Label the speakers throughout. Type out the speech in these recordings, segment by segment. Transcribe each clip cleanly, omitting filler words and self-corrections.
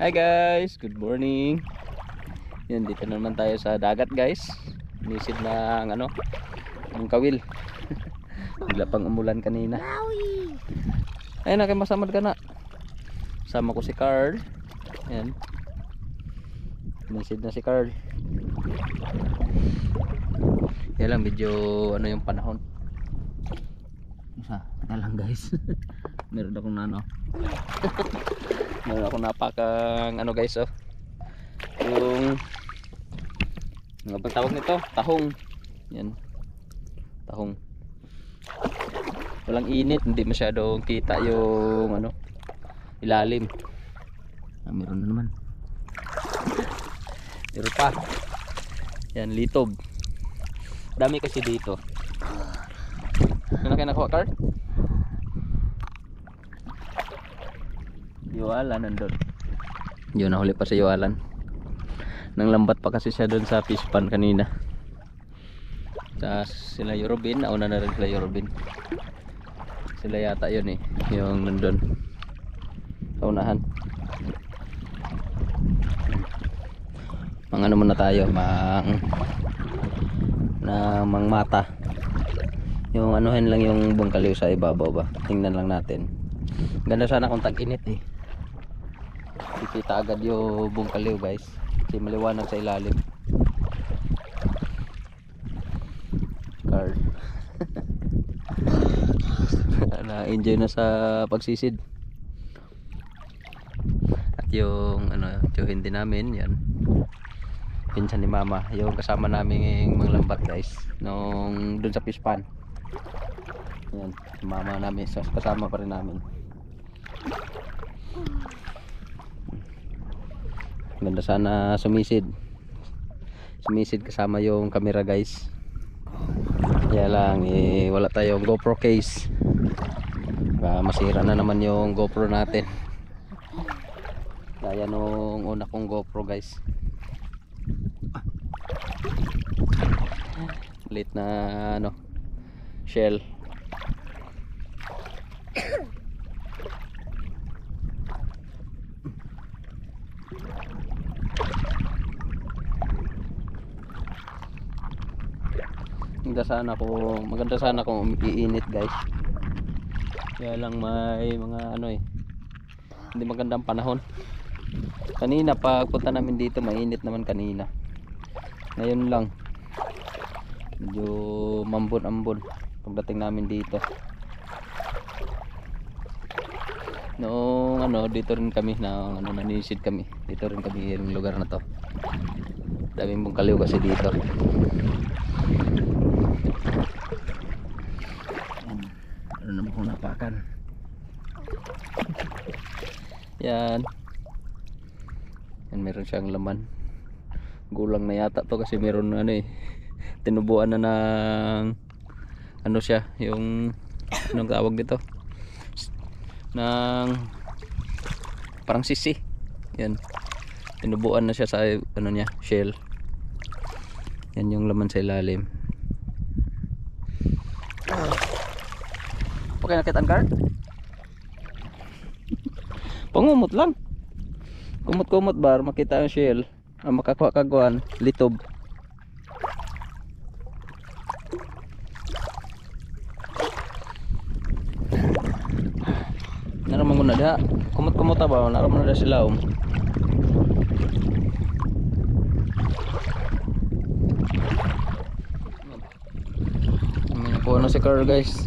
Speaker 1: Hi guys, good morning. Yan, dito na naman tayo sa dagat guys. Nisid ng ng kawil. Bigla pang umulan kanina. Ayun na, kayo masamad ka na. Sama ko si Carl. Yan. Nisid na si Carl. Yan lang, medyo yung panahon. Isa, teka lang guys. Meron akong meron akong napakang guys, oh. Yung ano bang tawag nito? Tahong. Yan. Tahong. Walang init, hindi masyadong kita yung ilalim. Meron na naman. Meron pa. Yan, litob. Dami kasi dito. Ano kayo nakuha, Card? Yualan nandun. Yun, nahuli pa sa yualan. Nang lambat pa kasi siya doon sa fish pan kanina. Sa sila Yorobin, nauna na rin sila Yorobin. Sila yata yun eh, yung nandun sa unahan. Mga muna tayo, mang mata. Yung anuhin lang yung bungkaliw sa ibabaw ba. Tingnan lang natin. Ganda sana kung tag-init eh. Kikita agad yung bungkaliw guys. Kasi maliwanag sa ilalim. Card. Na-enjoy na sa pagsisid. At yung tiyuhin din namin yan. Pinsan ni mama. Yung kasama namin mga lambat guys. Nung dun sa fish pan. Yan. Mama namin. Kasama pa rin namin. Ganda sana sumisid kasama yung camera guys. Kaya lang wala tayong GoPro case. Masira na naman yung GoPro natin. Kaya nung una kong GoPro guys. Lit na shell. Maganda sana kung iinit guys. Kaya lang may mga hindi magandang panahon. Kanina pagpunta namin dito mainit naman kanina. Ngayon lang medyo mambon pagdating namin dito. Noong dito rin kami nanisid kami. Dito rin kami yung lugar na to. Daming bungkaliw kasi dito. Ano naman kung napakan. Yan. Yan, meron siyang laman. Gulang na yata to kasi meron tinubuan na ng siya, yung anong tawag dito? Ng parang sisi. Yan. Tinubuan na siya sa niya, shell. Yan yung laman sa ilalim. Okay, nakitaan Card? Pangumot lang. Kumot-kumot bar, makita ang shell. Makakuha kaguan, litob. Naramang ko na da. Kumot-kumot ba? Naramang na da sila Nakuha na si Carl guys.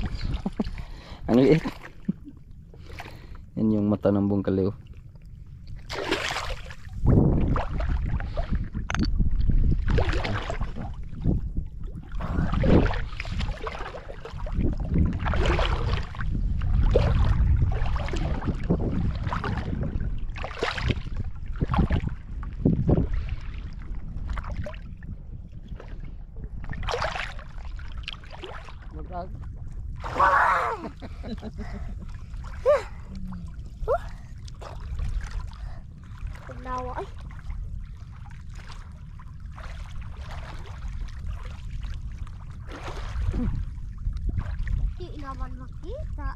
Speaker 1: Ang liit. Yan yung mata ng bungkaliw.
Speaker 2: Pagnawa ay. Di naman makita.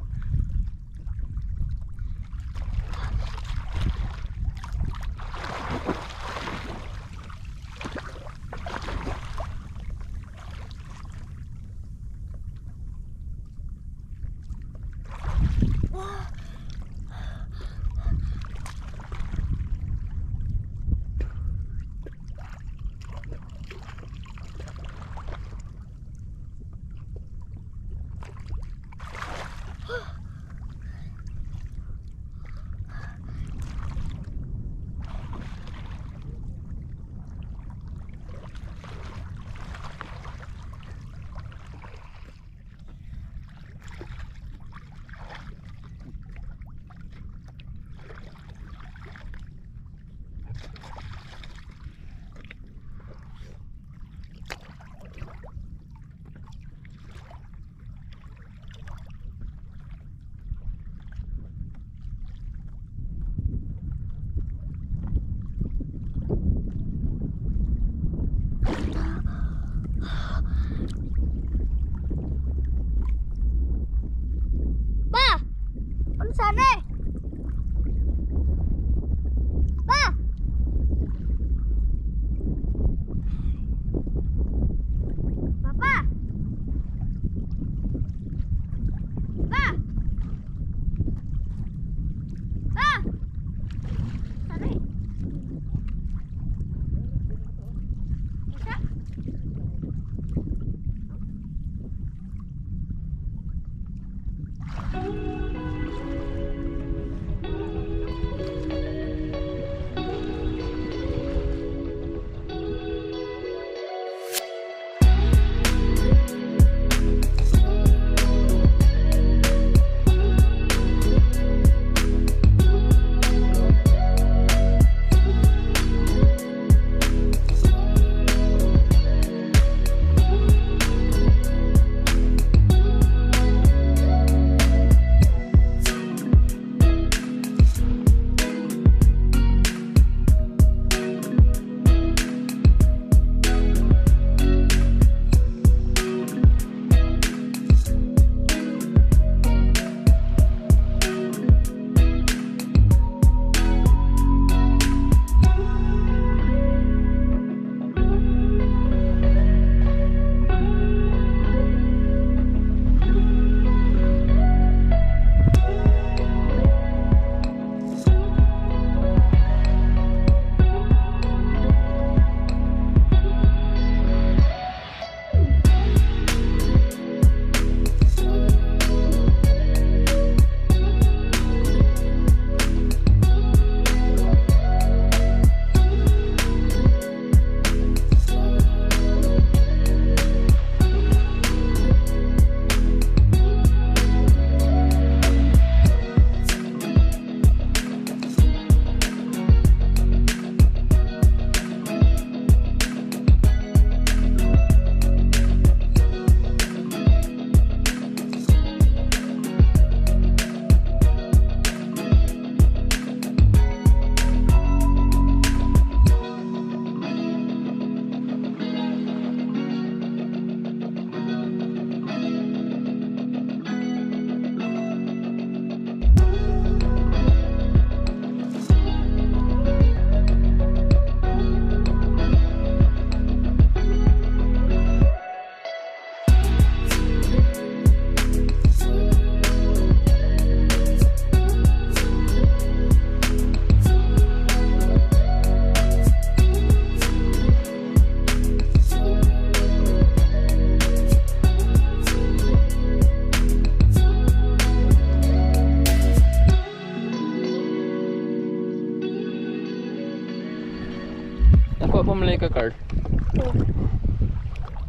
Speaker 1: Nakuha pa malay ka, Carl.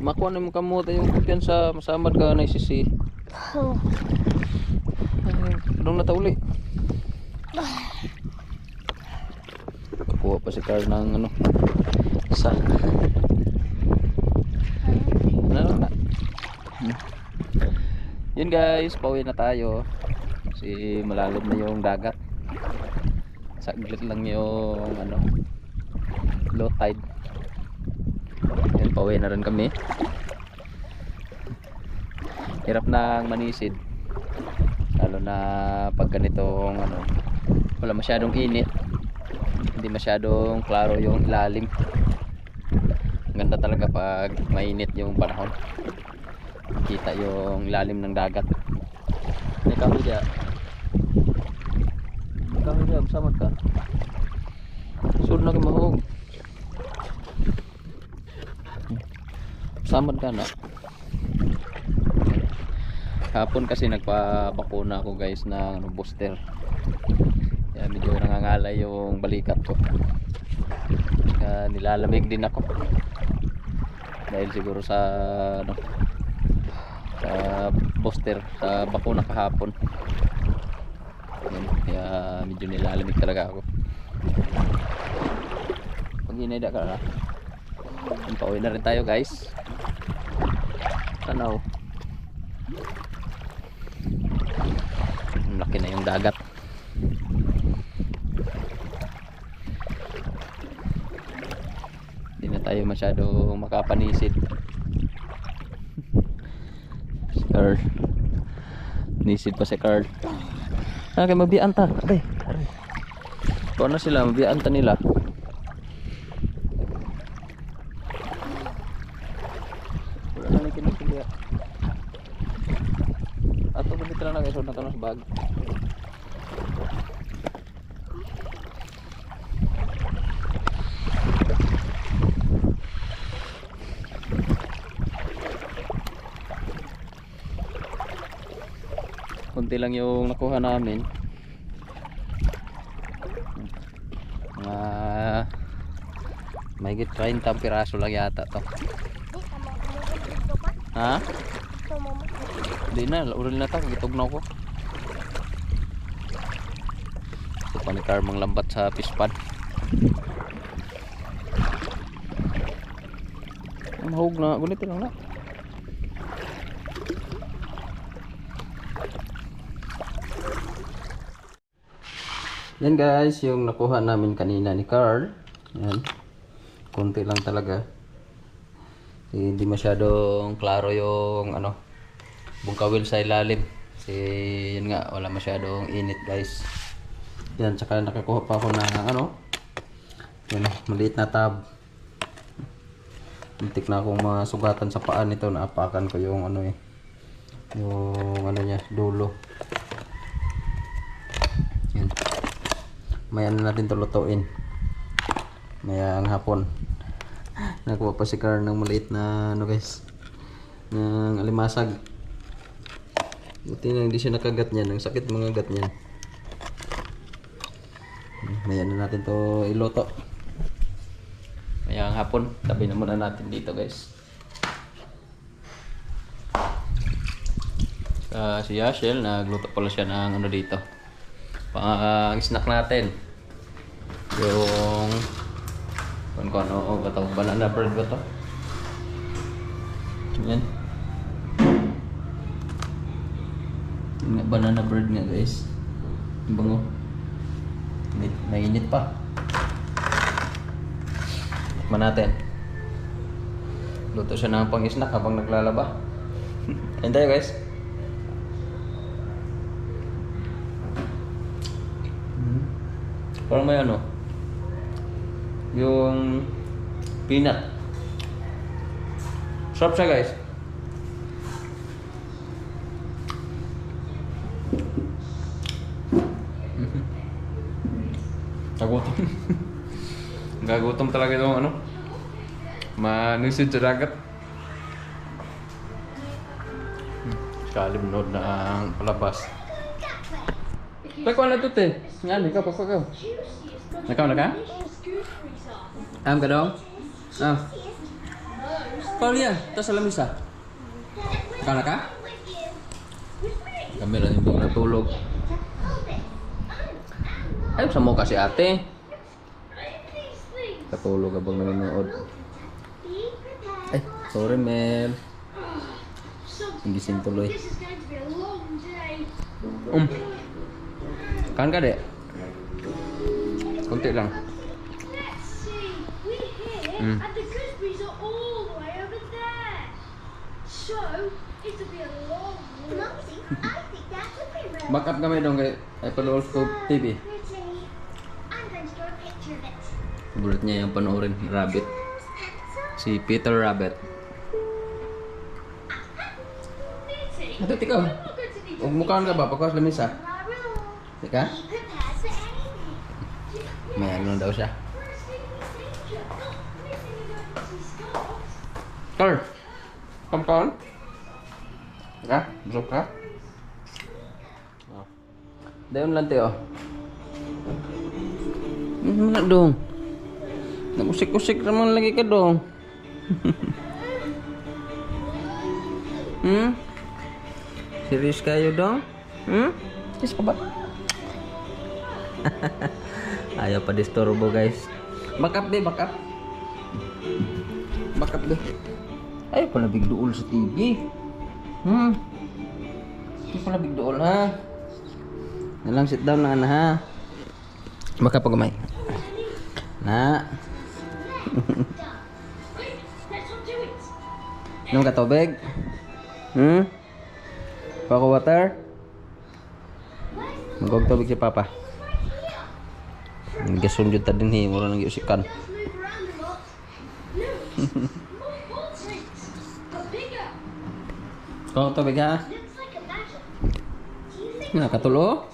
Speaker 1: Makuha na mo kamuta yung kumpiyansa. Masamad ka na isisi. Anong natauli? Kuha pa si Carl ng ano. Isa. Ano na? Yun guys, pauwi na tayo. Kasi malalim na yung dagat. Saglit lang yung ano, low tide. Yan, pauwi na rin kami. Hirap nang manisid. Lalo na pag ganitong ano, wala masyadong init. Hindi masyadong klaro yung ilalim. Ganda talaga pag mainit yung panahon. Kita yung ilalim ng dagat. Ikaw dia. Ikaw dia, masamad ka. Sud na kay mahog. Samad ka na. Hapon kasi nagpabakuna ako guys ng ano, booster. Kaya medyo nangangalay yung balikat ko. Kaya nilalamig din ako. Dahil siguro sa ano, sa booster, sa bakuna kahapon. Yan, kaya medyo nilalamig talaga ako. Pag inayda ka na, pauwi na rin tayo guys. Tanaw. Ang laki na yung dagat. Hindi na tayo masyado makapanisid. Si Carl. Nisid pa si Carl. Ah, kaya mabiyaan ta. Aray, aray. Kung ano sila, mabiyaan ta nila. Wala na lang kinagpiliya. Ato ba dito lang na kayo na tanong sa bag. Kunti lang yung nakuha namin. Mga mahigit 30 piraso lang yata to. Ha? Hindi na, uril na to, gitog na ako. Ito pa ni Carmang lambat sa fish pond. Mahog na, gunit lang na. Yan guys, yung nakuha namin kanina ni Carl. Yan. Kunti lang talaga. Hindi masyadong klaro yung ano, bungkawil sa ilalim. Kasi yun nga, wala masyadong init guys. Yan, tsaka nakakuha pa ako ng ano, yun, maliit na tab. Muntik na akong masugatan sa paan nito. Naapakan ko yung ano eh, yung ano niya, dulo. Yan. Maya na natin ito lutuin. Maya ang hapon. Nakuha pa si Carl ng maliit na ano guys, ng alimasag. Buti na hindi siya nakagat niyan. Ang sakit mga gat niyan. Maya na natin to iluto. Maya ang hapon. Tabi na muna natin dito guys. Si Yashel nagluto pala siya ng ano dito, pang snack natin. Yung kung ano ba ito? Banana bread ba ito? Yan. Banana bread nga guys. Bango. Mainit pa. Tikman natin. Luto siya ng pang snack habang naglalaba. Ayan tayo guys. Parang may ano, yung peanut. Sarap siya guys. Nagutom. Gagutom talaga itong ano, manisid sa dagat. Kalimnod na ang palabas. Pagkuhan na ito te. Nga, ikaw, pagkuhan. Nakaw na ka? Am ka dong? Ah. Paul yan, tas sa lamisa. Kana ka? Kami lang yung natulog. Ay, sa mo kasi ate. Katulog abang nanonood. Ay, sorry Mel. Hindi sintuloy. Kan ka de? Kunti lang.
Speaker 2: And the gooseberries are all the way over there. So, it'll be a long walk. I think that's a bit real.
Speaker 1: Back up kami dong kay Apple Scope TV.
Speaker 2: I'm going to draw a picture of it.
Speaker 1: Bulat niya yung panoorin, Rabbit. Si Peter Rabbit. Ito, tikaw. Huwag mukhaan ka ba? Pagkakas lamisa. Tika?
Speaker 2: Be prepared for anything.
Speaker 1: May ano daw siya. Carl, kampaan? Tika? Busog ka? Dayon lang tayo. Ano dong? Nagusik-usik naman lagi ka dong. Serius kayo dong? Serius ka ba? Ayaw pa disturbo guys. Back up deh, back up. Back up deh. Ayaw pala bigduol sa TV. Ayaw pala bigduol ha. Nalang sit down na ha. Back up gamay. Na. Nung ka tubig? Pako water? Magog tubig si Papa. Gasun jud ta dinhi mura nang giusikan. Kau tubig ha? Na katulo?